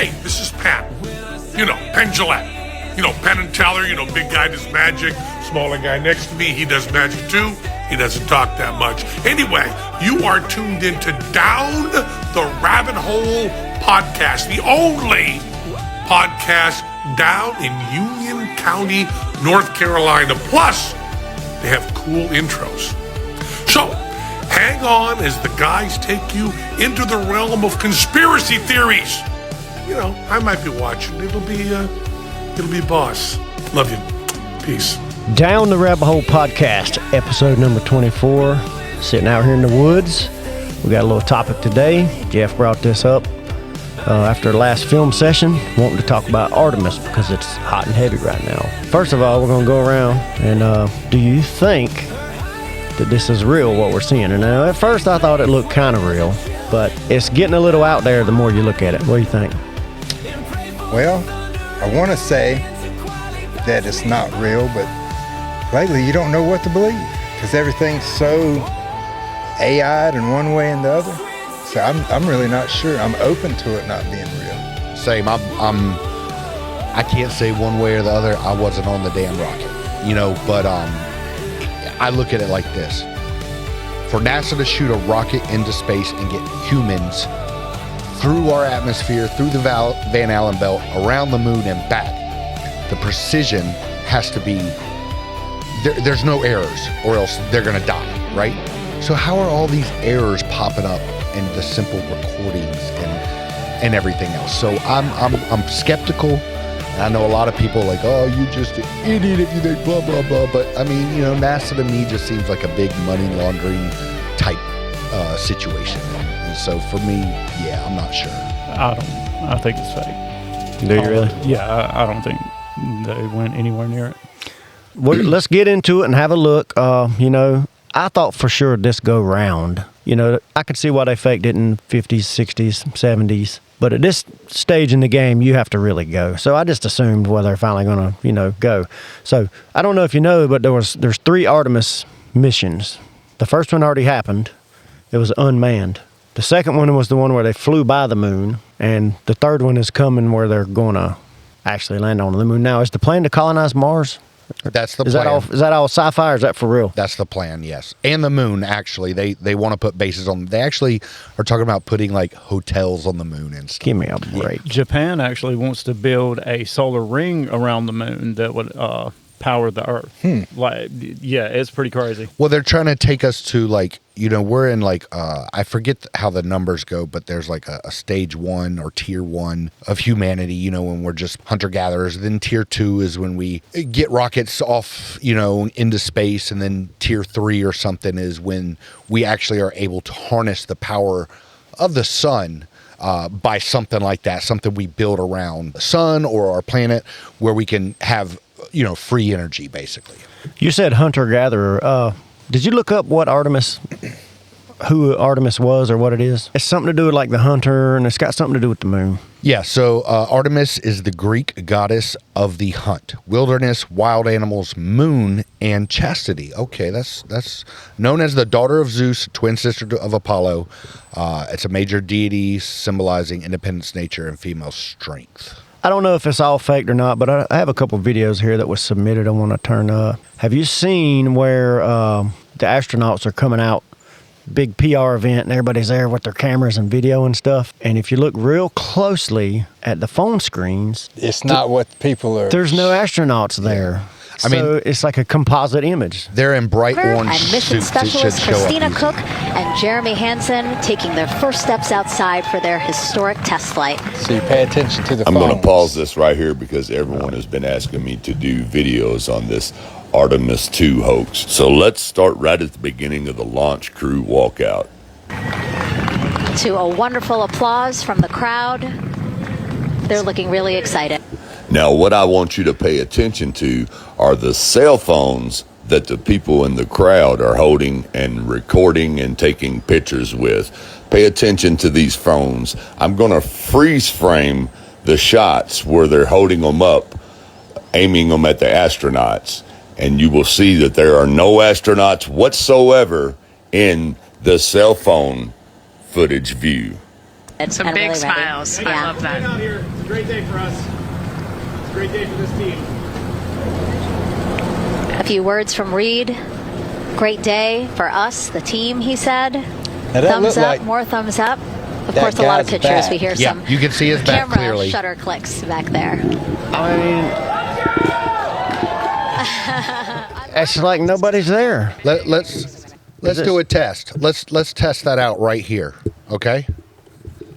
Hey, this is Penn. Penn Jillette. Penn and Teller, big guy does magic. Smaller guy next to me, he does magic too. He doesn't talk that much. Anyway, you are tuned into Down the Rabbit Hole podcast, the only podcast down in Union County, North Carolina. Plus, they have cool intros. So, hang on as the guys take you into the realm of conspiracy theories. I might be watching. It'll be boss. Love you. Peace. Down the Rabbit Hole podcast, episode number 24. Sitting out here in the woods. We got a little topic today. Jeff brought this up after the last film session, wanting to talk about Artemis because it's hot and heavy right now. First of all, we're going to go around and do you think that this is real, what we're seeing? And at first I thought it looked kind of real, but it's getting a little out there the more you look at it. What do you think? Well, I want to say that it's not real, but lately you don't know what to believe because everything's so AI'd in one way and the other. So I'm really not sure. I'm open to it not being real. Same. I can't say one way or the other. I wasn't on the damn rocket, but I look at it like this. For NASA to shoot a rocket into space and get humans through our atmosphere, through the Van Allen belt, around the moon and back, the precision has to be, there's no errors or else they're going to die, right? So how are all these errors popping up in the simple recordings and everything else? So I'm skeptical. I know a lot of people like, oh, you just an idiot if you think blah, blah, blah. But I mean, NASA to me just seems like a big money laundering type situation. And so for me, yeah, I'm not sure. I think it's fake. Do you really? Yeah, I don't think they went anywhere near it. Well, let's get into it and have a look. I thought for sure this go round. I could see why they faked it in 50s, 60s, 70s. But at this stage in the game, you have to really go. So I just assumed, well, they're finally going to, go. So I don't know if you know, but there's 3 Artemis missions. The first one already happened. It was unmanned. The second one was the one where they flew by the moon. And the third one is coming where they're going to actually land on the moon. Now, is the plan to colonize Mars? That's the plan. Is that all sci-fi or is that for real? That's the plan, yes. And the moon, actually. They want to put bases on. They actually are talking about putting like hotels on the moon and stuff. Give me a break. Japan actually wants to build a solar ring around the moon that would power the Earth. It's pretty crazy. Well, they're trying to take us to we're in I forget how the numbers go, but there's like a stage 1 or tier 1 of humanity, when we're just hunter-gatherers. Then tier 2 is when we get rockets off, into space. And then tier 3 or something is when we actually are able to harness the power of the sun by something like that, something we build around the sun or our planet where we can have, free energy, basically. You said hunter-gatherer. Did you look up who Artemis was or what it is? It's something to do with like the hunter, and it's got something to do with the moon. Yeah, so Artemis is the Greek goddess of the hunt, wilderness, wild animals, moon, and chastity. Okay, that's known as the daughter of Zeus, twin sister of Apollo. It's a major deity symbolizing independence, nature, and female strength. I don't know if it's all faked or not, but I have a couple of videos here that was submitted I want to turn up. Have you seen where the astronauts are coming out, big PR event, and everybody's there with their cameras and video and stuff? And if you look real closely at the phone screens, It's not what people are. there's no astronauts there. I mean, So it's like a composite image. They're in bright orange and mission suits. It should specialist show up Christina easy. Cook and Jeremy Hansen taking their first steps outside for their historic test flight. So you pay attention to the I'm going to phones. pause this right here because everyone has been asking me to do videos on this Artemis 2 hoax. So let's start right at the beginning of the launch crew walkout. To a wonderful applause from the crowd. They're looking really excited. Now, what I want you to pay attention to are the cell phones that the people in the crowd are holding and recording and taking pictures with. Pay attention to these phones. I'm going to freeze frame the shots where they're holding them up, aiming them at the astronauts, and you will see that there are no astronauts whatsoever in the cell phone footage view. Some big really smiles. Ready. I love that. Out here. It's a great day for us. It's a great day for this team. A few words from Reed. Great day for us, the team, he said. Thumbs up, more thumbs up. Of course, a lot of pictures. back. We hear Yeah, some you can see his back camera clearly. shutter clicks back there. I mean, it's like nobody's there. Let's do a test. Let's test that out right here. Okay.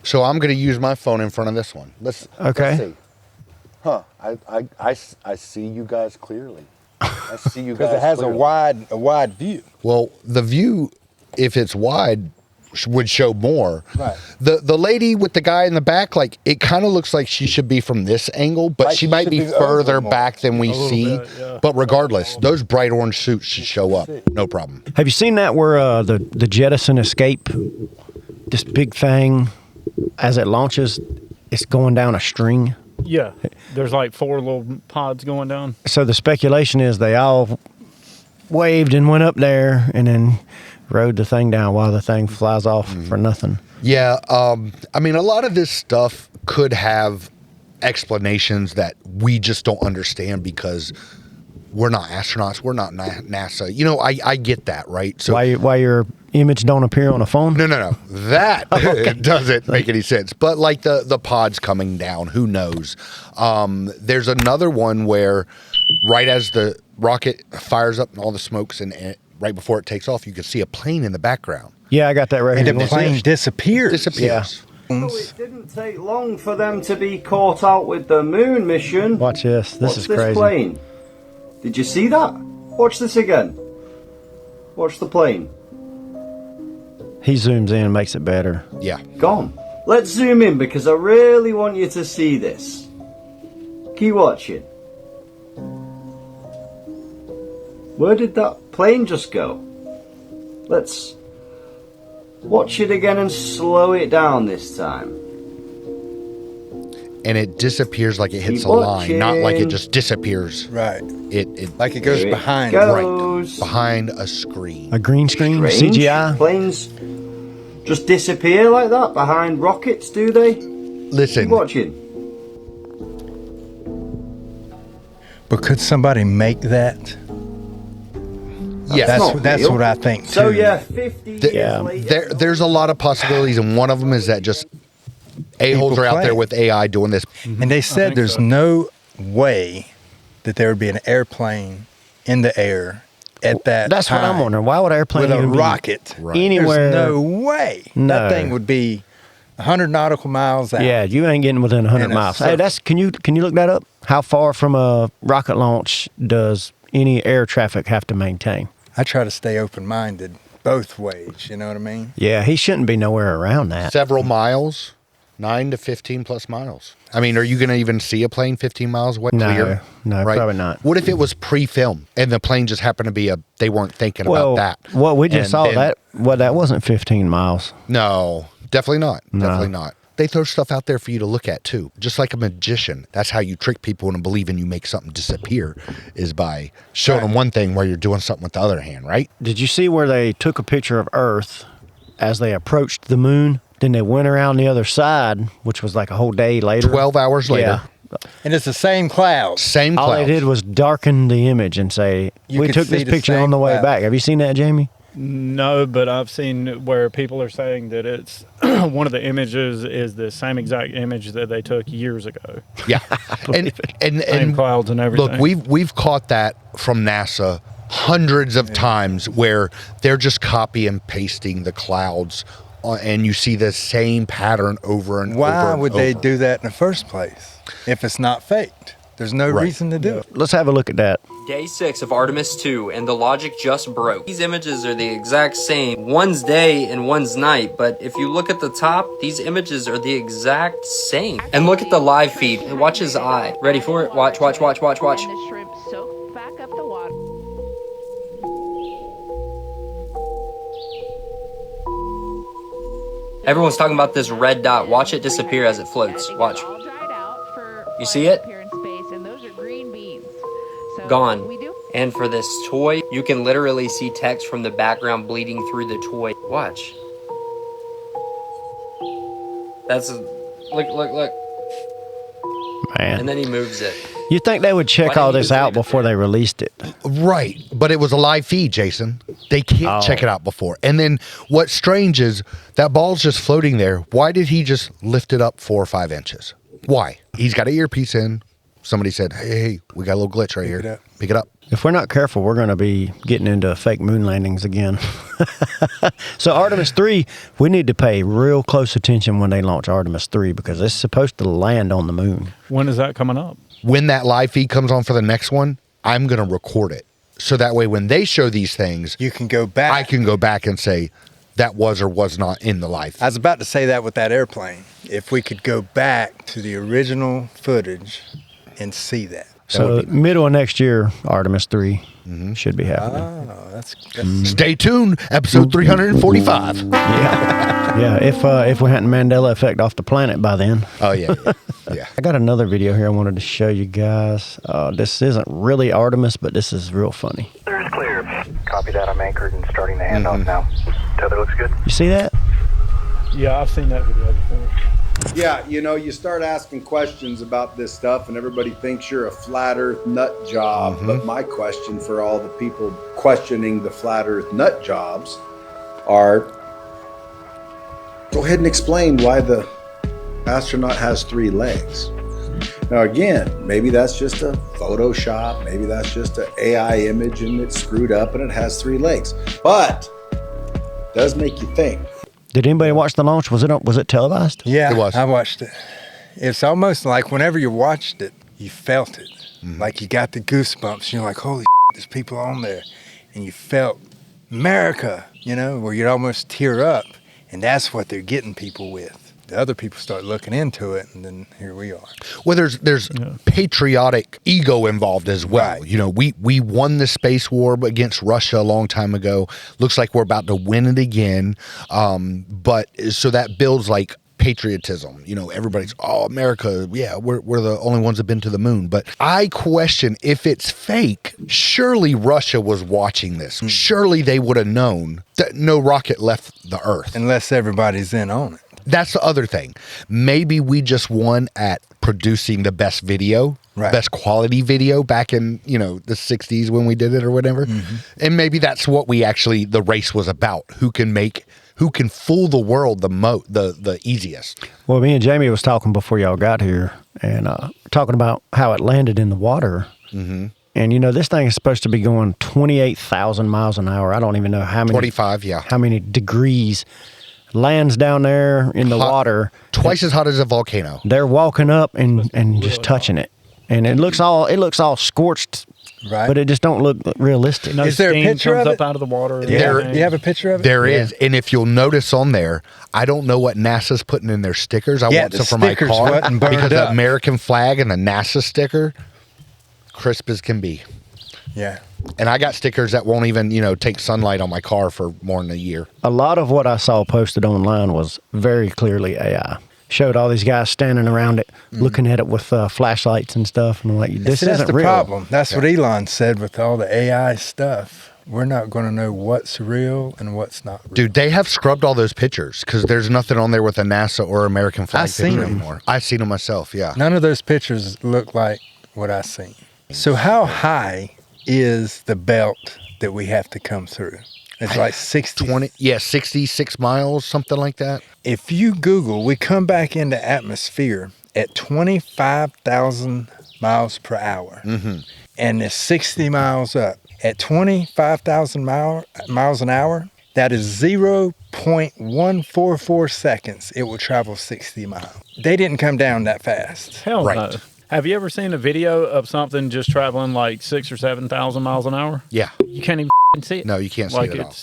So I'm going to use my phone in front of this one. Let's see. Huh? I see you guys clearly. I see you guys Because it has clearly. a wide view. Well, the view, if it's wide, would show more. Right. The lady with the guy in the back, like, it kind of looks like she should be from this angle, but Like she she might should be be further over more. back than we little see. bit, yeah. But regardless, those bright orange suits should show up. No problem. Have you seen that where the jettison escape, this big thing, as it launches, it's going down a string? Yeah, there's like 4 little pods going down. So the speculation is they all waved and went up there and then rode the thing down while the thing flies off for nothing. Yeah, I mean, a lot of this stuff could have explanations that we just don't understand because we're not astronauts, we're not NASA. You know, I get that, right? So Why your image don't appear on a phone? No. That doesn't make any sense. But like the pods coming down, who knows? There's another one where right as the rocket fires up and all the smokes and right before it takes off, you can see a plane in the background. Yeah, I got that right And here. the You wanna see plane it? disappears. Disappears. So it didn't take long for them to be caught out with the moon mission. Watch this. This What's is this crazy. plane? Did you see that? Watch this again. Watch the plane. He zooms in, makes it better. Yeah. Gone. Let's zoom in because I really want you to see this. Keep watching. Where did that plane just go? Let's watch it again and slow it down this time. And it disappears like it hits Keep a line, not like it watching. just disappears. Right. It Like it goes Here it behind. goes. behind a screen. A green screen, Strange. CGI. Planes just disappear like that behind rockets, do they? Keep Listen, watching. But could somebody make that? yes. not That's real. what I think too. So yeah, 50 years Yeah. later. There's a lot of possibilities, and one of them is that just a-holes People are out there play. with AI doing this. And they said there's no way that there would be an airplane in the air at that That's what I'm time wondering. Why would an airplane with a even be rocket anywhere? There's no way. No. That thing would be 100 nautical miles out. Yeah, you ain't getting within 100 In a miles. Hey, circle. that's can you look that up? How far from a rocket launch does any air traffic have to maintain? I try to stay open-minded both ways, you know what I mean? Yeah, he shouldn't be nowhere around that. Several miles, 9 to 15 plus miles. I mean, are you going to even see a plane 15 miles away? No, clear? no, probably not. What if it was pre-filmed and the plane just happened to be they weren't thinking Well, about that? what we just And saw then- that wasn't 15 miles. No, definitely not. No. Definitely not. They throw stuff out there for you to look at too. Just like a magician. That's how you trick people into believing you make something disappear, is by showing them one thing while you're doing something with the other hand, right? Did you see where they took a picture of Earth as they approached the moon? Then they went around the other side, which was like a whole day later. 12 hours later. Yeah. And it's the same clouds. Same All clouds. they did was darken the image and say, You we could took see this the picture same on the way cloud. back. Have you seen that, Jamie? No, but I've seen where people are saying that it's one of the images is the same exact image that they took years ago. Yeah. and Same clouds and everything. Look, we've caught that from NASA hundreds of times where they're just copy and pasting the clouds and you see the same pattern over and over. Why and would they over. do that in the first place if it's not faked? There's no Right. reason to do it. Let's have a look at that. Day 6 of Artemis 2, and the logic just broke. These images are the exact same. One's day and one's night, but if you look at the top, these images are the exact same. And look at the live feed. And watch his eye. Ready for it? Watch, watch, watch, watch, watch. And the shrimp soak back up the water. Everyone's talking about this red dot. Watch it disappear as it floats. Watch. All dried out for You see it? up here in space, and those are green beans. So Gone. what we do? And for this toy, you can literally see text from the background bleeding through the toy. Watch. That's look. Man. And then he moves it. You'd think they would check all this out before they released it. Right. But it was a live feed, Jason. They can't check it out before. And then what's strange is that ball's just floating there. Why did he just lift it up 4 or 5 inches? Why? He's got an earpiece in. Somebody said, hey, we got a little glitch right here. Pick it up. If we're not careful, we're going to be getting into fake moon landings again. So Artemis 3, we need to pay real close attention when they launch Artemis 3 because it's supposed to land on the moon. When is that coming up? When that live feed comes on for the next one, I'm going to record it. So that way when they show these things, you can go back. I can go back and say that was or was not in the live feed. I was about to say that with that airplane. If we could go back to the original footage and see that. So middle of next year, Artemis 3 should be happening. Oh, that's Stay tuned, episode 345. Yeah, if we hadn't Mandela effect off the planet by then. Oh, yeah. I got another video here I wanted to show you guys. This isn't really Artemis, but this is real funny. There's clear. Copy that. I'm anchored and starting the handoff now. Tether looks good. You see that? Yeah, I've seen that video before. Yeah, you start asking questions about this stuff and everybody thinks you're a flat earth nut job. But my question for all the people questioning the flat earth nut jobs are, go ahead and explain why the astronaut has 3 legs. Now again, maybe that's just a Photoshop, maybe that's just an AI image and it's screwed up and it has 3 legs. But it does make you think. Did anybody watch the launch? Was it televised? Yeah, it was. I watched it. It's almost like whenever you watched it, you felt it. Like you got the goosebumps. You're like, holy shit, there's people on there. And you felt America, where you'd almost tear up. And that's what they're getting people with. The other people start looking into it, and then here we are. Well, there's patriotic ego involved as well. Right. We won the space war against Russia a long time ago. Looks like we're about to win it again. But so that builds like patriotism. Everybody's, America, yeah, we're the only ones that have been to the moon. But I question if it's fake. Surely Russia was watching this. Surely they would have known that no rocket left the Earth. Unless everybody's in on it. That's the other thing. Maybe we just won at producing the best video, best quality video back in, the 60s when we did it or whatever. And maybe that's what the race was about. Who can fool the world the easiest. Well, me and Jamie was talking before y'all got here and talking about how it landed in the water. And, this thing is supposed to be going 28,000 miles an hour. I don't even know how many. 25, yeah. How many degrees. Lands down there in the water. Twice as hot as a volcano. They're walking up and just touching it. And it looks all scorched, but it just don't look realistic. No, is there a picture comes of up out of the water? Do you have a picture of it? There is. And if you'll notice on there, I don't know what NASA's putting in their stickers. I want some for my car because the American flag and the NASA sticker, crisp as can be. Yeah. And I got stickers that won't even, take sunlight on my car for more than a year. A lot of what I saw posted online was very clearly AI. Showed all these guys standing around it, looking at it with flashlights and stuff. And I'm like, this isn't real. That's the problem. That's what Elon said with all the AI stuff. We're not going to know what's real and what's not real. Dude, they have scrubbed all those pictures because there's nothing on there with a NASA or American flag picture anymore. I've seen them myself, yeah. None of those pictures look like what I've seen. So how high is the belt that we have to come through? It's like 66 miles, something like that. If you Google, we come back into atmosphere at 25,000 miles per hour. And it's 60 miles up. At 25,000 miles an hour, that is 0.144 seconds. It will travel 60 miles. They didn't come down that fast. Hell no. Have you ever seen a video of something just traveling like 6,000 or 7,000 miles an hour? Yeah. You can't even see it. No, you can't see it at all.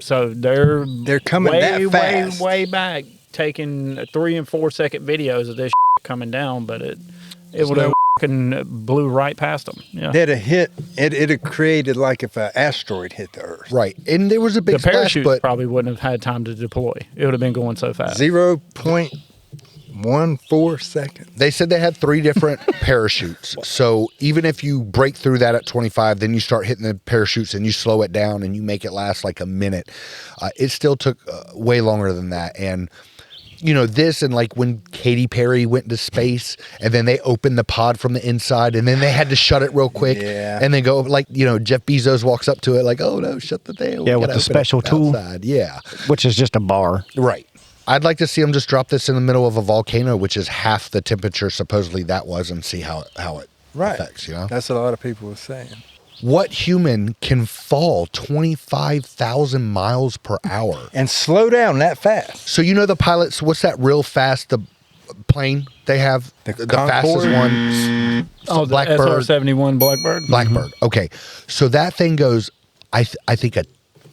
So they're coming that fast. way back, taking 3 and 4 second videos of this coming down, but it would have blew right past them. Yeah. They'd have hit. It'd have created like if an asteroid hit the Earth. Right, and there was a big splash, parachute probably wouldn't have had time to deploy. It would have been going so fast. 0.14 seconds. They said they had 3 different parachutes. So even if you break through that at 25, then you start hitting the parachutes and you slow it down and you make it last like a minute. It still took way longer than that. And, you know, this and like when Katy Perry went to space and then they opened the pod from the inside and then they had to shut it real quick. Yeah. And then go like, you know, Jeff Bezos walks up to it like, oh no, shut the thing. Yeah, with the special tool. Outside. Yeah. Which is just a bar. Right. I'd like to see them just drop this in the middle of a volcano, which is half the temperature supposedly that was, and see how it affects, you know? That's what a lot of people were saying. What human can fall 25,000 miles per hour? And slow down that fast. So you know the pilots, what's that real fast, the plane they have? The fastest one? Oh, the Blackbird. SR-71 Blackbird? Blackbird. Okay. So that thing goes, I think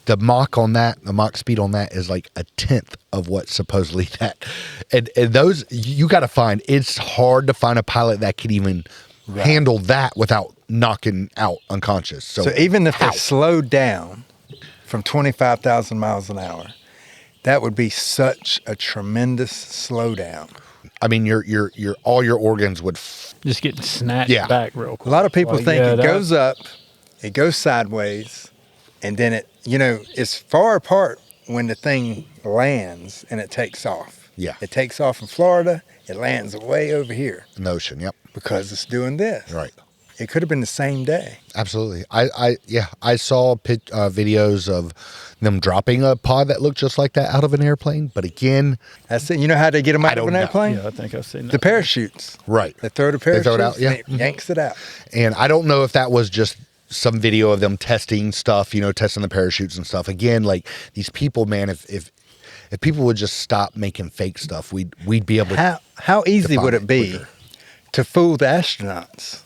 the Mach speed on that is like a tenth of what supposedly that. And those, you got to find, it's hard to find a pilot that can even handle that without knocking out unconscious. So even if they slowed down from 25,000 miles an hour, that would be such a tremendous slowdown. I mean, your all your organs would just get snatched back real quick. A lot of people think it goes up, it goes sideways, and then it, you know, it's far apart when the thing lands and it takes off. Yeah. It takes off in Florida, it lands way over here. In the ocean, yep. Because it's doing this. Right. It could have been the same day. Absolutely. I saw videos of them dropping a pod that looked just like that out of an airplane. But again, that's it. You know how they get them out of an airplane? Yeah, I think I've seen that. The parachutes. Right. They throw the parachutes. They throw it out, yeah. And it yanks it out. And I don't know if that was just some video of them testing stuff, you know, testing the parachutes and stuff. Again, like these people, man, if people would just stop making fake stuff, we'd be able to. How easy would it be to fool the astronauts?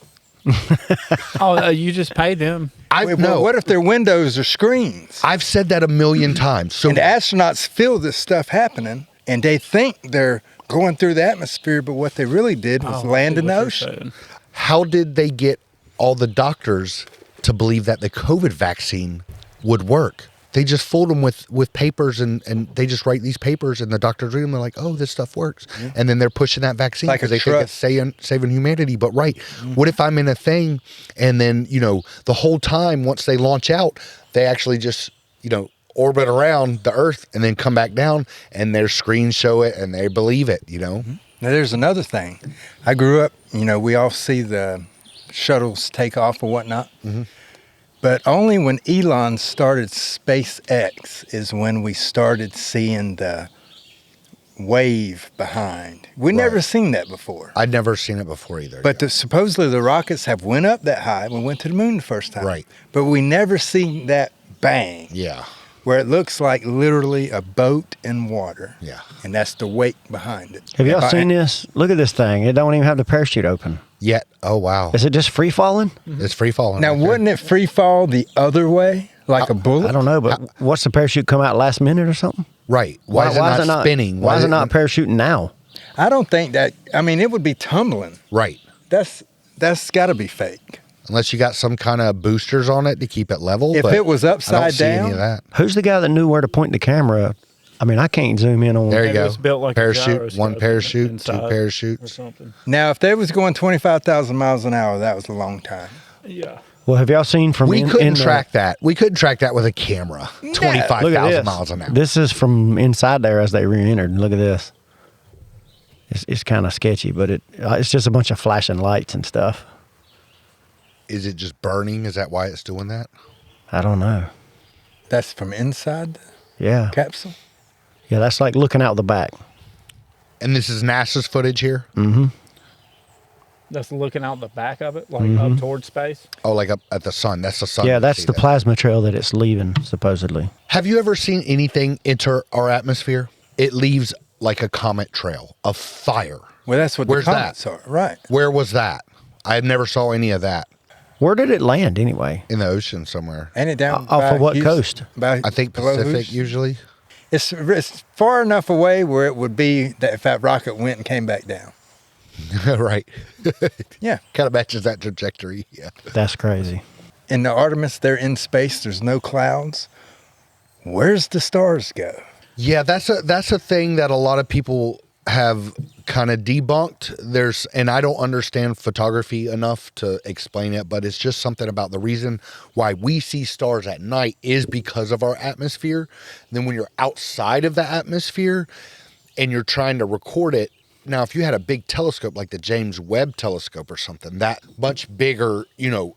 You just pay them. What if their windows are screens? I've said that a million times. So and the astronauts feel this stuff happening, and they think they're going through the atmosphere, but what they really did was land in the ocean. How did they get all the doctors to believe that the COVID vaccine would work? They just fooled them with papers and they just write these papers and the doctors read them. They're like, oh, this stuff works. Yeah. And then they're pushing that vaccine because they think it's saving humanity. But what if I'm in a thing and then, you know, the whole time once they launch out, they actually just, you know, orbit around the Earth and then come back down and their screens show it and they believe it, you know? Now, there's another thing. I grew up, you know, we all see the shuttles take off or whatnot. Mm-hmm. But only when Elon started SpaceX is when we started seeing the wave behind. We never seen that before. I'd never seen it before either. But supposedly the rockets have went up that high. We went to the moon the first time. Right. But we never seen that bang. Yeah. Where it looks like literally a boat in water. Yeah. And that's the weight behind it. Have y'all seen this? Look at this thing. It don't even have the parachute open. Yet. Oh, wow. Is it just free falling? Mm-hmm. It's free falling. Now, wouldn't it free fall the other way, like a bullet? I don't know, but what's the parachute come out last minute or something? Right. Why is it not spinning? Why is it not parachuting now? I don't think that. I mean, it would be tumbling. Right. That's got to be fake. Unless you got some kind of boosters on it to keep it level. If it was upside down, any of that. Who's the guy that knew where to point the camera? I mean, I can't zoom in on. There you go. It's built like parachute, one parachute, two parachutes. Or something. Now, if they was going 25,000 miles an hour, that was a long time. Yeah. Well, have y'all seen from? We couldn't track that. We couldn't track that with a camera. 25,000 miles an hour. This is from inside there as they re-entered. Look at this. It's kind of sketchy, but it's just a bunch of flashing lights and stuff. Is it just burning? Is that why it's doing that? I don't know. That's from inside the capsule? Yeah, that's like looking out the back. And this is NASA's footage here? Mm-hmm. That's looking out the back of it, like up towards space? Oh, like up at the sun. That's the sun. Yeah, that's the plasma trail that it's leaving, supposedly. Have you ever seen anything enter our atmosphere? It leaves like a comet trail of fire. Well, that's what the comets are. Right. Where was that? I never saw any of that. Where did it land anyway? In the ocean somewhere. And it down off of what coast? I think Pacific usually. It's far enough away where it would be that if that rocket went and came back down. Right. Yeah. Kind of matches that trajectory. Yeah. That's crazy. In the Artemis, they're in space. There's no clouds. Where's the stars go? Yeah, that's a thing that a lot of people have kind of debunked. And I don't understand photography enough to explain it, but it's just something about the reason why we see stars at night is because of our atmosphere. And then when you're outside of the atmosphere, and you're trying to record it. Now, if you had a big telescope like the James Webb telescope or something, that much bigger,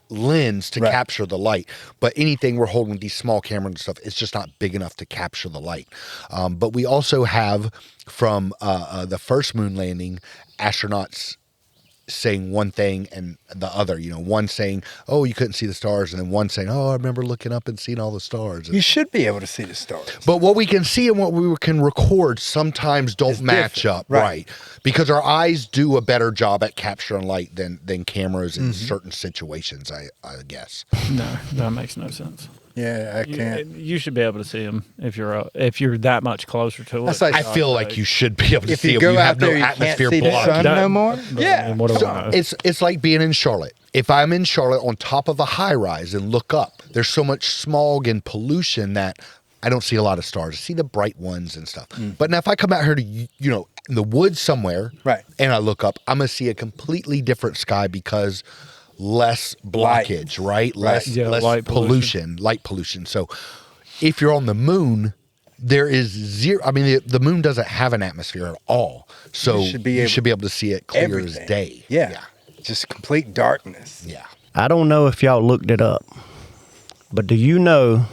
lens to capture the light. But anything we're holding with these small cameras and stuff, it's just not big enough to capture the light. But we also have from the first moon landing, astronauts saying one thing and the other, one saying, oh, you couldn't see the stars, and then one saying, oh, I remember looking up and seeing all the stars. You should be able to see the stars. But what we can see and what we can record sometimes don't match up, right? Because our eyes do a better job at capturing light than cameras in certain situations, I guess. No, that makes no sense. Yeah, I can't. You should be able to see them if you're that much closer to it. I feel like you should be able to see them. If you go have out there, no you atmosphere can't see the sun no more. Yeah, So it's like being in Charlotte. If I'm in Charlotte on top of a high rise and look up, there's so much smog and pollution that I don't see a lot of stars. I see the bright ones and stuff. But now if I come out here to in the woods somewhere, and I look up, I'm gonna see a completely different sky because less blockage, right? Less light pollution, light pollution. So if you're on the moon, there is zero. I mean, the moon doesn't have an atmosphere at all. So you should be able to see it clear as day. Yeah. Just complete darkness. Yeah. I don't know if y'all looked it up, but do you know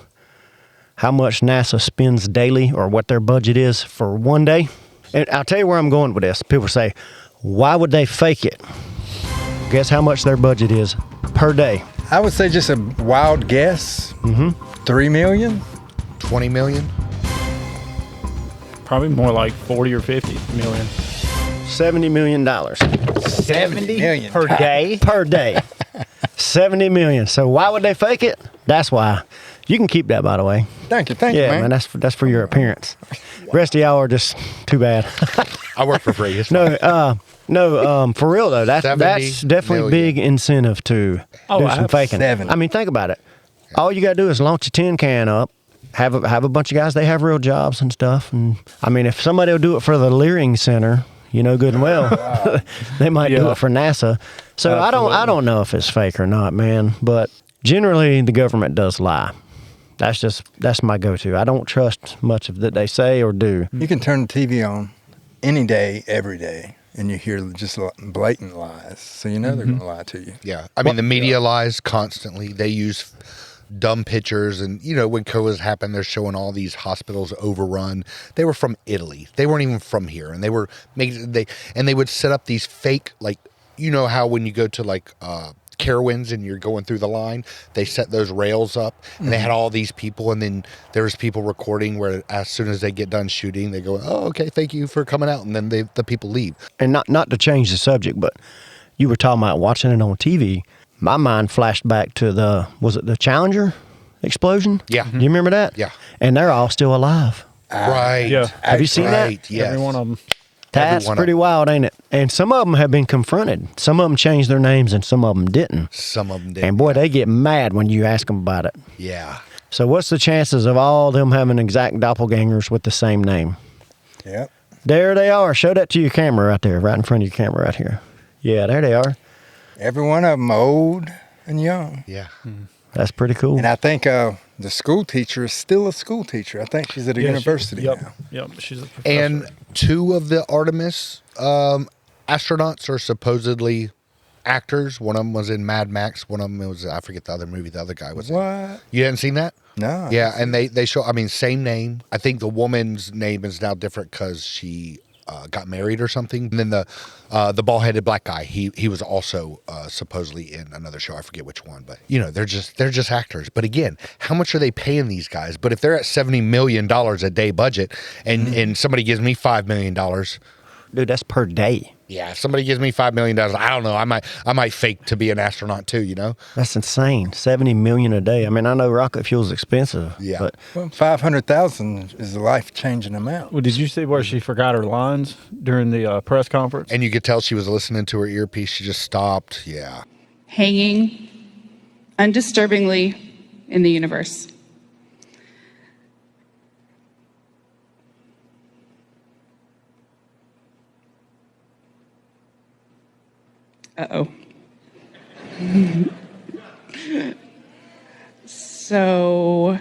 how much NASA spends daily or what their budget is for one day? And I'll tell you where I'm going with this. People say, why would they fake it? Guess how much their budget is per day? I would say just a wild guess. 3 million? 20 million? Probably more like 40 or 50 million. $70 million. 70 million per day? Per day. 70 million. So why would they fake it? That's why. You can keep that, by the way. Thank you, man. Yeah, man, that's for your appearance. Rest of y'all are just too bad. I work for free. It's No, for real though, that's definitely big incentive to do some faking. I mean, think about it. All you got to do is launch a tin can up, have a bunch of guys. They have real jobs and stuff. And I mean, if somebody will do it for the Leering Center, you know good and well, they might do it for NASA. So I don't know if it's fake or not, man. But generally, the government does lie. That's my go-to. I don't trust much of that they say or do. You can turn the TV on any day, every day, and you hear just blatant lies. So you know they're going to lie to you. Yeah. I mean, the media lies constantly. They use dumb pictures. And, when COVID happened, they're showing all these hospitals overrun. They were from Italy. They weren't even from here. And they were they would set up these fake, like, how when you go to Carowinds and you're going through the line, they set those rails up and they had all these people, and then there's people recording where as soon as they get done shooting, they go, oh, okay, thank you for coming out, and then the people leave. And not to change the subject, but you were talking about watching it on TV. My mind flashed back to was it the Challenger explosion? Yeah. Do you remember that? Yeah. And they're all still alive. Right. Yeah. Have you seen that? Yes. Every one of them. That's pretty wild, ain't it? And some of them have been confronted. Some of them changed their names and some of them didn't. Some of them didn't. And boy, they get mad when you ask them about it. Yeah. So what's the chances of all them having exact doppelgangers with the same name? Yep. There they are. Show that to your camera right there, right in front of your camera right here. Yeah, there they are. Every one of them old and young. Yeah. That's pretty cool. And I think the school teacher is still a school teacher. I think she's at a university now. Yep, she's a professor. And 2 of the Artemis astronauts are supposedly actors. One of them was in Mad Max. One of them was, I forget the other movie the other guy was in. What? You hadn't seen that? No. Yeah, and they show, same name. I think the woman's name is now different because she got married or something. And then the bald-headed black guy, he was also supposedly in another show. I forget which one, but they're just actors. But again, how much are they paying these guys? But if they're at $70 million a day budget, and somebody gives me $5 million, dude, that's per day. Yeah, if somebody gives me $5 million, I don't know. I might fake to be an astronaut too. That's insane. $70 million a day. I mean, I know rocket fuel's expensive. Yeah. But well, 500,000 is a life-changing amount. Well, did you see where she forgot her lines during the press conference? And you could tell she was listening to her earpiece. She just stopped. Yeah. Hanging undisturbingly in the universe. Uh-oh. So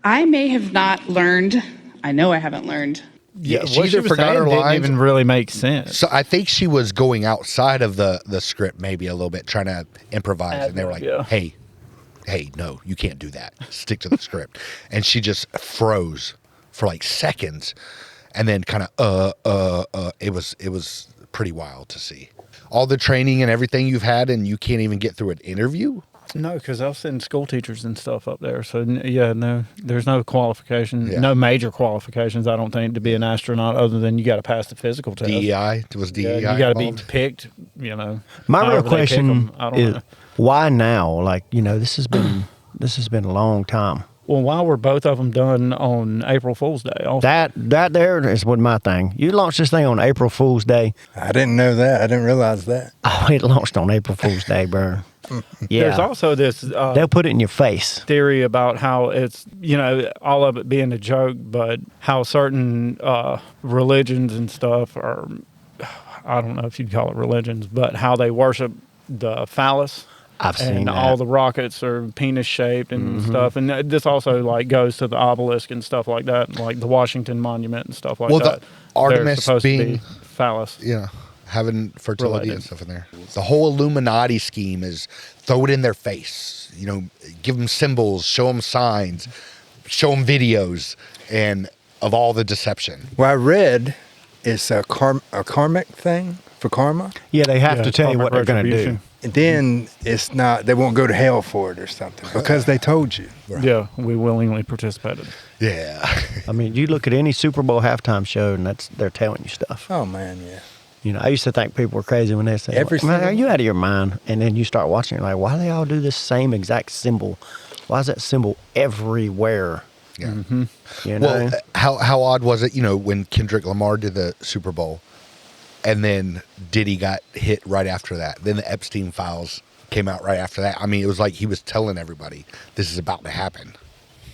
I may have not learned. I know I haven't learned. Yeah, she what either was forgot saying her didn't lines. even really make sense. So I think she was going outside of the script maybe a little bit, trying to improvise, and they were like, "Hey, no, you can't do that. Stick to the script." And she just froze for like seconds, and then kind of It was pretty wild to see all the training and everything you've had, and you can't even get through an interview. No, because I'll send school teachers and stuff up there. So, no, there's no qualification, Yeah. no major qualifications, I don't think, to be an astronaut other than you got to pass the physical test. DEI? Was DEI You got to be involved? picked, My real however they pick question 'em. I don't is, know. why now? Like, this has been a long time. Well, why were both of them done on April Fool's Day? Also? That there is what my thing. You launched this thing on April Fool's Day. I didn't know that. I didn't realize that. Oh, it launched on April Fool's Day, bro. Yeah. There's also this They'll put it in your face. theory about how it's, all of it being a joke, but how certain religions and stuff are, I don't know if you'd call it religions, but how they worship the phallus. I've seen and that. all the rockets are penis shaped and stuff, and this also like goes to the obelisk and stuff like that, like the Washington Monument and stuff like Well, that. the Artemis They're supposed to being be phallus. Yeah, having fertility Related. and stuff in there. The whole Illuminati scheme is throw it in their face. Give them symbols, show them signs, show them videos, and of all the deception. Well, I read it's a karmic thing for karma. Yeah, they have to tell you what they're going to do. retribution. And then it's not, they won't go to hell for it or something because they told you. Yeah, we willingly participated. Yeah. I mean, you look at any Super Bowl halftime show, and they're telling you stuff. Oh, man, yeah. I used to think people were crazy when they say, Every "Man, single- are you out of your mind?" And then you start watching, you're like, why do they all do this same exact symbol? Why is that symbol everywhere? Yeah. You know? Well, how odd was it, when Kendrick Lamar did the Super Bowl, and then Diddy got hit right after that. Then the Epstein files came out right after that. I mean, it was like he was telling everybody this is about to happen.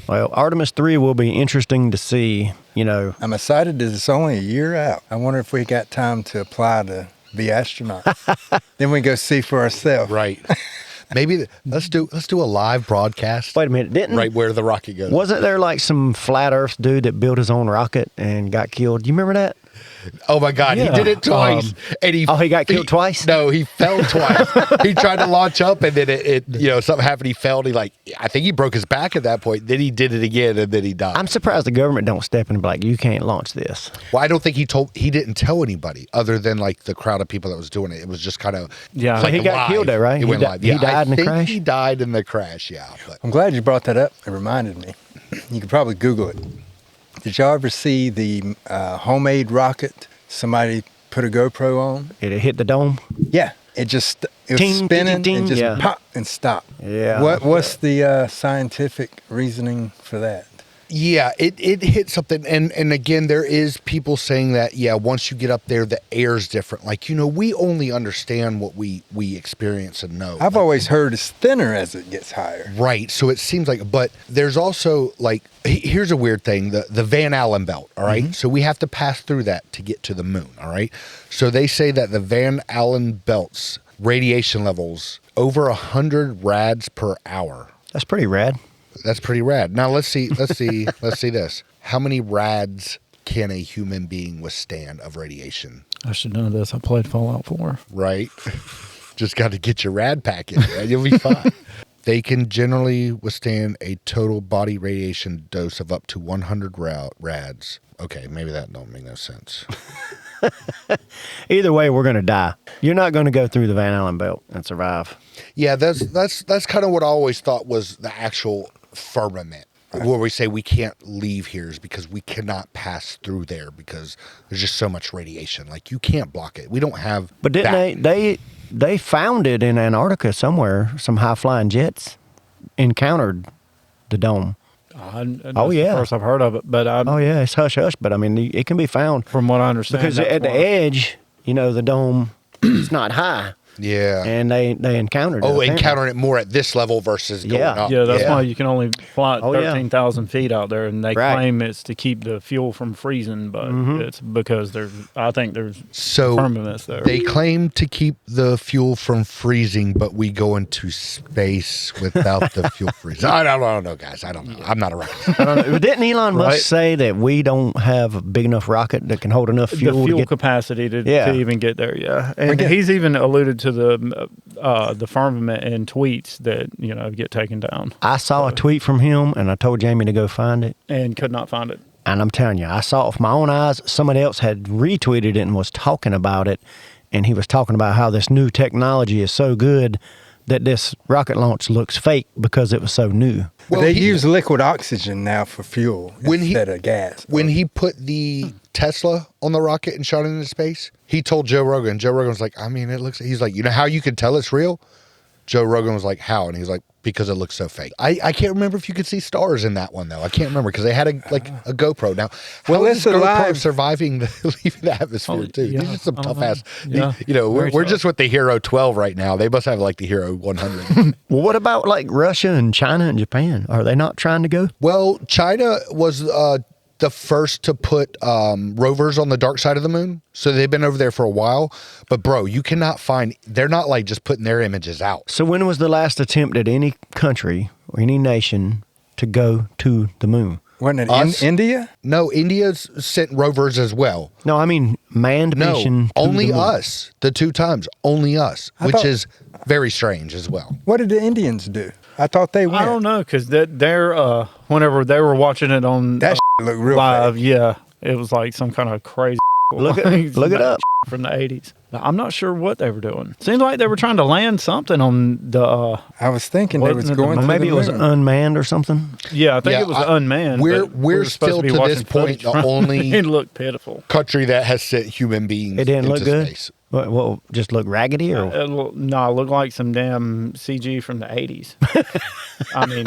Well, Artemis 3 will be interesting to see, I'm excited that it's only a year out. I wonder if we got time to apply to be astronauts. Then we go see for ourselves. Right. Maybe let's do a live broadcast. Wait a minute, didn't right where the rocket goes. Wasn't there like some flat Earth dude that built his own rocket and got killed? Do you remember that? Oh my God, Yeah. he did it twice, and he got killed twice. No, he fell twice. He tried to launch up, and then it something happened. He fell. And I think he broke his back at that point. Then he did it again, and then he died. I'm surprised the government don't step in and be like, you can't launch this. Well, I don't think he didn't tell anybody other than like the crowd of people that was doing it. It was just kind of Like he got live. killed there, right? It went live. He died in the I think crash. he died in the crash. Yeah, but I'm glad you brought that up. It reminded me. You could probably Google it. Did y'all ever see the homemade rocket somebody put a GoPro on? It hit the dome? Yeah. It was Ting, spinning ting, and just yeah. pop and stop. Yeah. What's the scientific reasoning for that? yeah, it hit something. And again, there is people saying that, yeah, once you get up there, the air's different. Like, we only understand what we experience and know. I've always heard it's thinner as it gets higher. Right. So it seems like, but there's also like, here's a weird thing, the Van Allen belt. All right. Mm-hmm. So we have to pass through that to get to the moon. All right. So they say that the Van Allen belt's radiation levels over 100 rads per hour. That's pretty rad. That's pretty rad. Now let's see this. How many rads can a human being withstand of radiation? I should know this. I played Fallout 4. Right. Just got to get your rad pack in there. You'll be fine. They can generally withstand a total body radiation dose of up to 100 rads. Okay, maybe that don't make no sense. Either way, we're going to die. You're not going to go through the Van Allen belt and survive. Yeah, that's kind of what I always thought was the actual firmament. Where we say we can't leave here is because we cannot pass through there because there's just so much radiation. Like, you can't block it. We don't have. But didn't they found it in Antarctica somewhere? Some high flying jets encountered the dome. That's yeah. the first I've heard of it, but It's hush hush. But I mean, it can be found from what I understand. because that's at the why. edge, the dome it's not high. Yeah. And they encountered it. Oh, apparently. encountering it more at this level versus going up. Yeah, that's why you can only fly Oh, yeah. 13,000 feet out there, and they claim it's to keep the fuel from freezing, but it's because I think there's firmaments there. They claim to keep the fuel from freezing, but we go into space without the fuel freezing. I don't know, guys. I don't know. I'm not a rocket. Didn't Elon Musk say that we don't have a big enough rocket that can hold enough fuel? The fuel to get, capacity to even get there, And he's even alluded to the firmament in tweets that, get taken down. I saw a tweet from him, and I told Jamie to go find it. And could not find it. And I'm telling you, I saw it with my own eyes. Somebody else had retweeted it and was talking about it. And he was talking about how this new technology is so good that this rocket launch looks fake because it was so new. Well, they use liquid oxygen now for fuel instead of gas. When he put the Tesla on the rocket and shot it into space, he told Joe Rogan. Joe Rogan was like, he's like, you know how you can tell it's real? Joe Rogan was like, how? And he's like, because it looks so fake. I can't remember if you could see stars in that one, though. I can't remember because they had a GoPro. Now, how is GoPro surviving leaving the atmosphere, too? These are some tough-ass... We're just with the Hero 12 right now. They must have, the Hero 100. Well, what about, Russia and China and Japan? Are they not trying to go? Well, China was... the first to put rovers on the dark side of the moon. So they've been over there for a while. But, bro, you cannot find... They're not, just putting their images out. So when was the last attempt at any country or any nation to go to the moon? Wasn't it India? No, India's sent rovers as well. No, I mean manned mission to only the moon. us. The 2 times. Only us. Which is very strange as well. What did the Indians do? I thought they went. I don't know, because they're whenever they were watching it on that looked real live, fake. it was like some kind of crazy. Look it up from the 80s. I'm not sure what they were doing. Seems like they were trying to land something on the. I was thinking they was going. Maybe it was unmanned or something. Yeah, I think it was unmanned. We're still to this point the only. It looked pitiful. Country that has sent human beings. It didn't into look good. Space. Well, just look raggedy, or it looked like some damn CG from the 80s. I mean,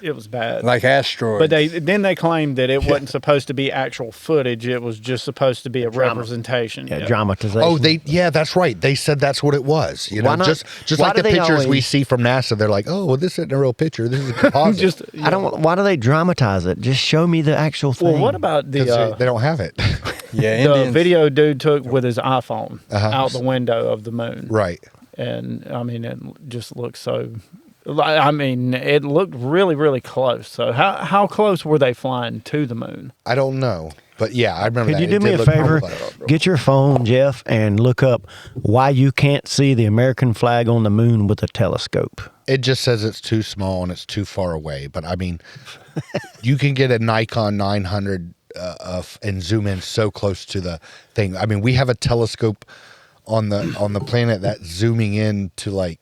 it was bad. Like asteroids. But they claimed that it wasn't supposed to be actual footage. It was just supposed to be a representation. Yeah, dramatization. Oh, that's right. They said that's what it was. You know, just like the pictures we see from NASA. They're like, oh, well, this isn't a real picture. This is a composite. Why do they dramatize it? Just show me the actual thing. Well, what about they don't have it. The video dude took with his iPhone out the window of the moon. Right. And I mean, it just looks so. I mean, it looked really, really close. So how close were they flying to the moon? I don't know. But yeah, I remember Could you do me a favor? Get your phone, Jeff, and look up why you can't see the American flag on the moon with a telescope. It just says it's too small and it's too far away. But I mean, you can get a Nikon 900 and zoom in so close to the thing. I mean, we have a telescope on the planet that's zooming in to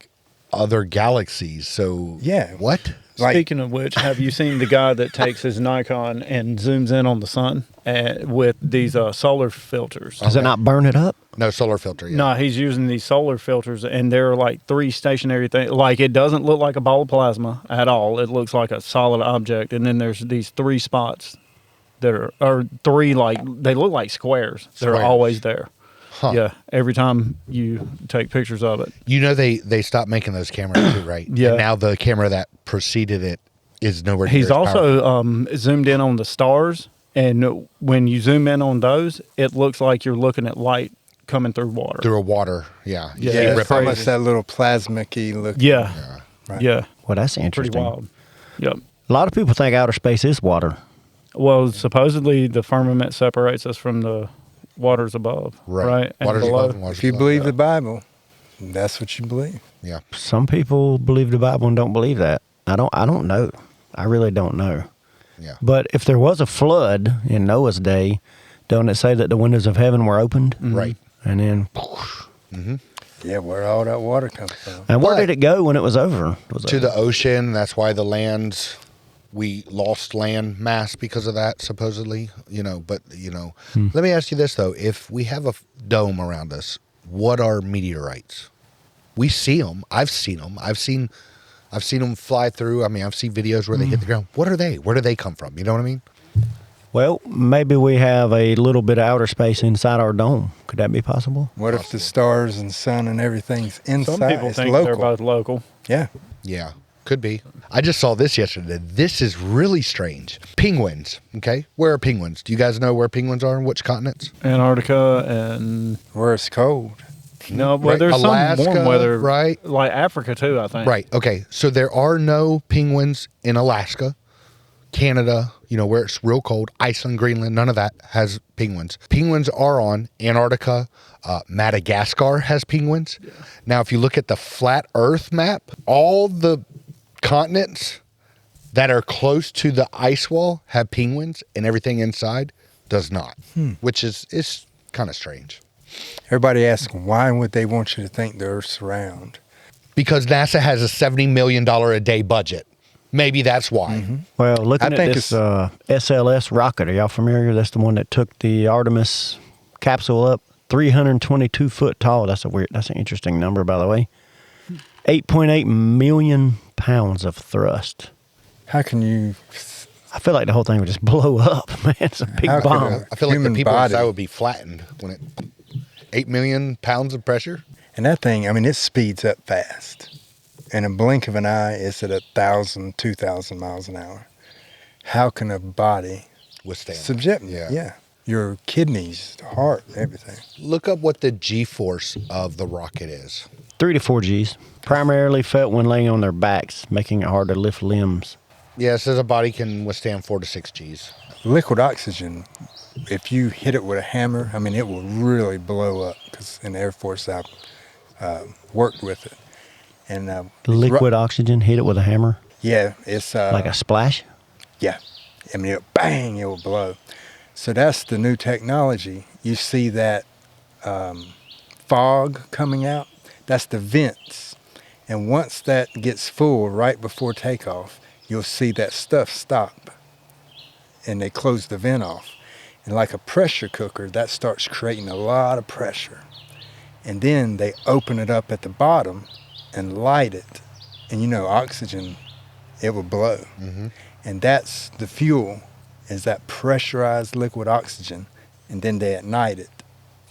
other galaxies. So yeah, what? Speaking of which, have you seen the guy that takes his Nikon and zooms in on the sun with these solar filters? Does it not burn it up? No, solar filter. Yeah. No, he's using these solar filters, and they're like 3 stationary things. It doesn't look like a ball of plasma at all. It looks like a solid object, and then there's these 3 spots that are 3 they look like squares. They're always there. Huh. Yeah, every time you take pictures of it. You know they stopped making those cameras too, right? Yeah. And now the camera that preceded it is nowhere near He's also zoomed in on the stars, and when you zoom in on those, it looks like you're looking at light coming through water. Through a water, yeah. It's almost that little plasmic-y look. Yeah. Right. Yeah. Well, that's interesting. Pretty wild. Yep. A lot of people think outer space is water. Well, supposedly the firmament separates us from the waters above, right? And waters below. above and waters If you below, believe the Bible, that's what you believe. Yeah. Some people believe the Bible and don't believe that. I don't know. I really don't know. Yeah. But if there was a flood in Noah's day, don't it say that the windows of heaven were opened? Mm-hmm. Right. And then... Mm-hmm. Yeah, where all that water comes from. And where did it go when it was over? To the ocean. That's why we lost land mass because of that, supposedly. But let me ask you this, though. If we have a dome around us, what are meteorites? We see them. I've seen them. I've seen them fly through. I mean, I've seen videos where they hit the ground. What are they? Where do they come from? You know what I mean? Well, maybe we have a little bit of outer space inside our dome. Could that be possible? What if the stars and sun and everything's inside? Some people it's think local. they're both local. Yeah. Yeah, could be. I just saw this yesterday. This is really strange. Penguins, okay? Where are penguins? Do you guys know where penguins are and which continents? Antarctica and... Where it's cold. No, well, Right. there's Alaska, some warm weather. right? Like Africa, too, I think. Right, okay. So there are no penguins in Alaska, Canada, where it's real cold, Iceland, Greenland, none of that has penguins. Penguins are on Antarctica. Madagascar has penguins. Yeah. Now, if you look at the flat Earth map, all the continents that are close to the ice wall have penguins, and everything inside does not, which is kind of strange. Everybody asks, why would they want you to think the Earth's round? Because NASA has a $70 million a day budget. Maybe that's why. Mm-hmm. Well, looking at this SLS rocket, are y'all familiar? That's the one that took the Artemis capsule up, 322 foot tall. That's an interesting number, by the way. 8.8 million pounds of thrust. How can you... I feel like the whole thing would just blow up, man. It's a big bomb. I feel like the people inside would be flattened when it... 8 million pounds of pressure? And that thing, it speeds up fast. In a blink of an eye, it's at 1,000, 2,000 miles an hour. How can a body withstand? Subject? Yeah. Your kidneys, heart, everything. Look up what the G-force of the rocket is. 3 to 4 Gs. Primarily felt when laying on their backs, making it hard to lift limbs. Yeah, it says a body can withstand 4 to 6 Gs. Liquid oxygen, if you hit it with a hammer, it will really blow up. Because in the Air Force, I've worked with it. And liquid oxygen, hit it with a hammer? Yeah, it's... like a splash? Yeah. Bang, it will blow. So that's the new technology. You see that fog coming out? That's the vents. And once that gets full right before takeoff, you'll see that stuff stop. And they close the vent off. And like a pressure cooker, that starts creating a lot of pressure. And then they open it up at the bottom and light it. And oxygen, it will blow. Mm-hmm. And that's the fuel, is that pressurized liquid oxygen. And then they ignite it.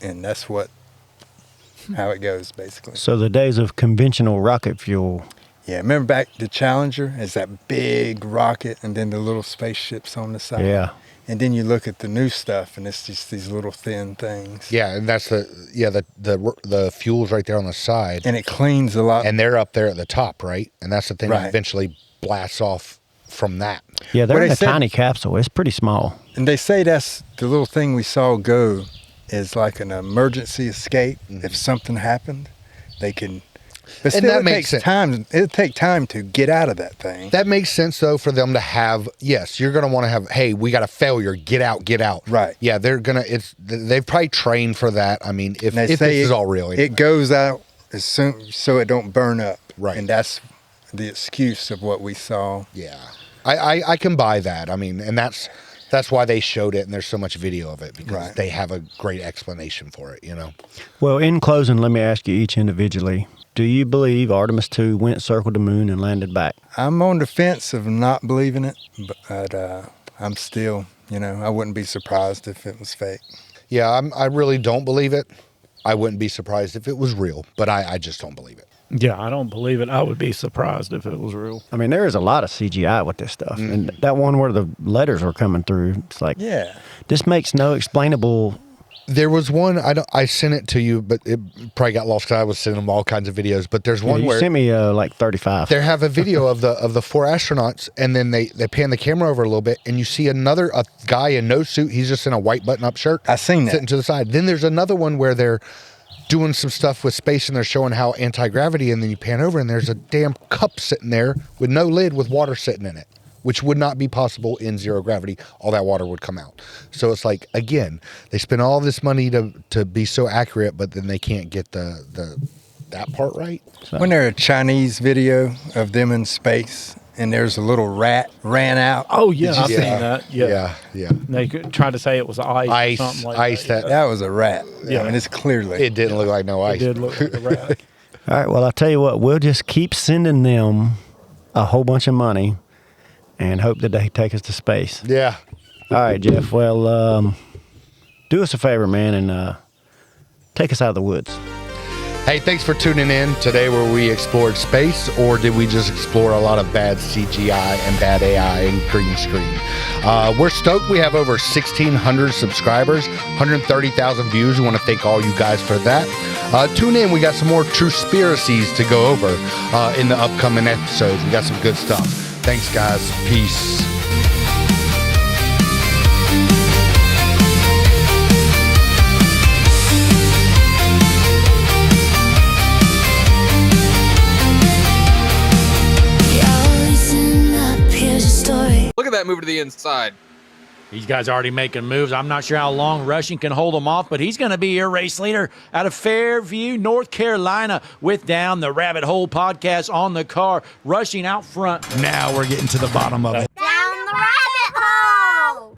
And that's how it goes, basically. So the days of conventional rocket fuel. Yeah, remember back to Challenger? It's that big rocket and then the little spaceships on the side. Yeah. And then you look at the new stuff, and it's just these little thin things. Yeah, and that's the fuel's right there on the side. And it cleans a lot. And they're up there at the top, right? And that's the thing that eventually blasts off from that. Yeah, they're in a tiny capsule. It's pretty small. And they say that's the little thing we saw go is like an emergency escape. Mm-hmm. If something happened, they can... But still, that makes sense. It'll take time to get out of that thing. That makes sense, though, for them to have, yes, you're going to want to have, hey, we got a failure, get out. Right. Yeah, they've probably trained for that. If this is all real. Anyway. It goes out as soon so it don't burn up. Right. And that's the excuse of what we saw. Yeah. I can buy that. And that's why they showed it, and there's so much video of it, because they have a great explanation for it, Well, in closing, let me ask you each individually. Do you believe Artemis 2 went, circled the moon, and landed back? I'm on the fence of not believing it, but I'm still, I wouldn't be surprised if it was fake. Yeah, I really don't believe it. I wouldn't be surprised if it was real, but I just don't believe it. Yeah, I don't believe it. I would be surprised if it was real. There is a lot of CGI with this stuff. Mm. And that one where the letters were coming through, it's like, this makes no explainable... There was one, I sent it to you, but it probably got lost because I was sending them all kinds of videos. But there's one you where... You sent me like 35. They have a video of the 4 astronauts, and then they pan the camera over a little bit, and you see a guy in no suit. He's just in a white button-up shirt. I seen that. Sitting to the side. Then there's another one where they're doing some stuff with space, and they're showing how anti-gravity, and then you pan over, and there's a damn cup sitting there with no lid with water sitting in it, which would not be possible in zero gravity. All that water would come out. So it's like, again, they spend all this money to be so accurate, but then they can't get that part right. So. When there's a Chinese video of them in space, and there's a little rat ran out. Oh, yeah, I've seen that. Yeah. They tried to say it was ice or something like that. That was a rat. Yeah. It's clearly. It didn't look like no ice. It did look like a rat. All right, well, I'll tell you what. We'll just keep sending them a whole bunch of money and hope that they take us to space. Yeah. All right, Jeff. Well, do us a favor, man, and take us out of the woods. Hey, thanks for tuning in today where we explored space, or did we just explore a lot of bad CGI and bad AI and green screen? We're stoked. We have over 1,600 subscribers, 130,000 views. We want to thank all you guys for that. Tune in. We got some more Truspiracies to go over in the upcoming episodes. We got some good stuff. Thanks, guys. Peace. Look at that move to the inside. These guys already making moves. I'm not sure how long Rushing can hold them off, but he's going to be your race leader out of Fairview, North Carolina, with Down the Rabbit Hole podcast on the car. Rushing out front. Now we're getting to the bottom of it.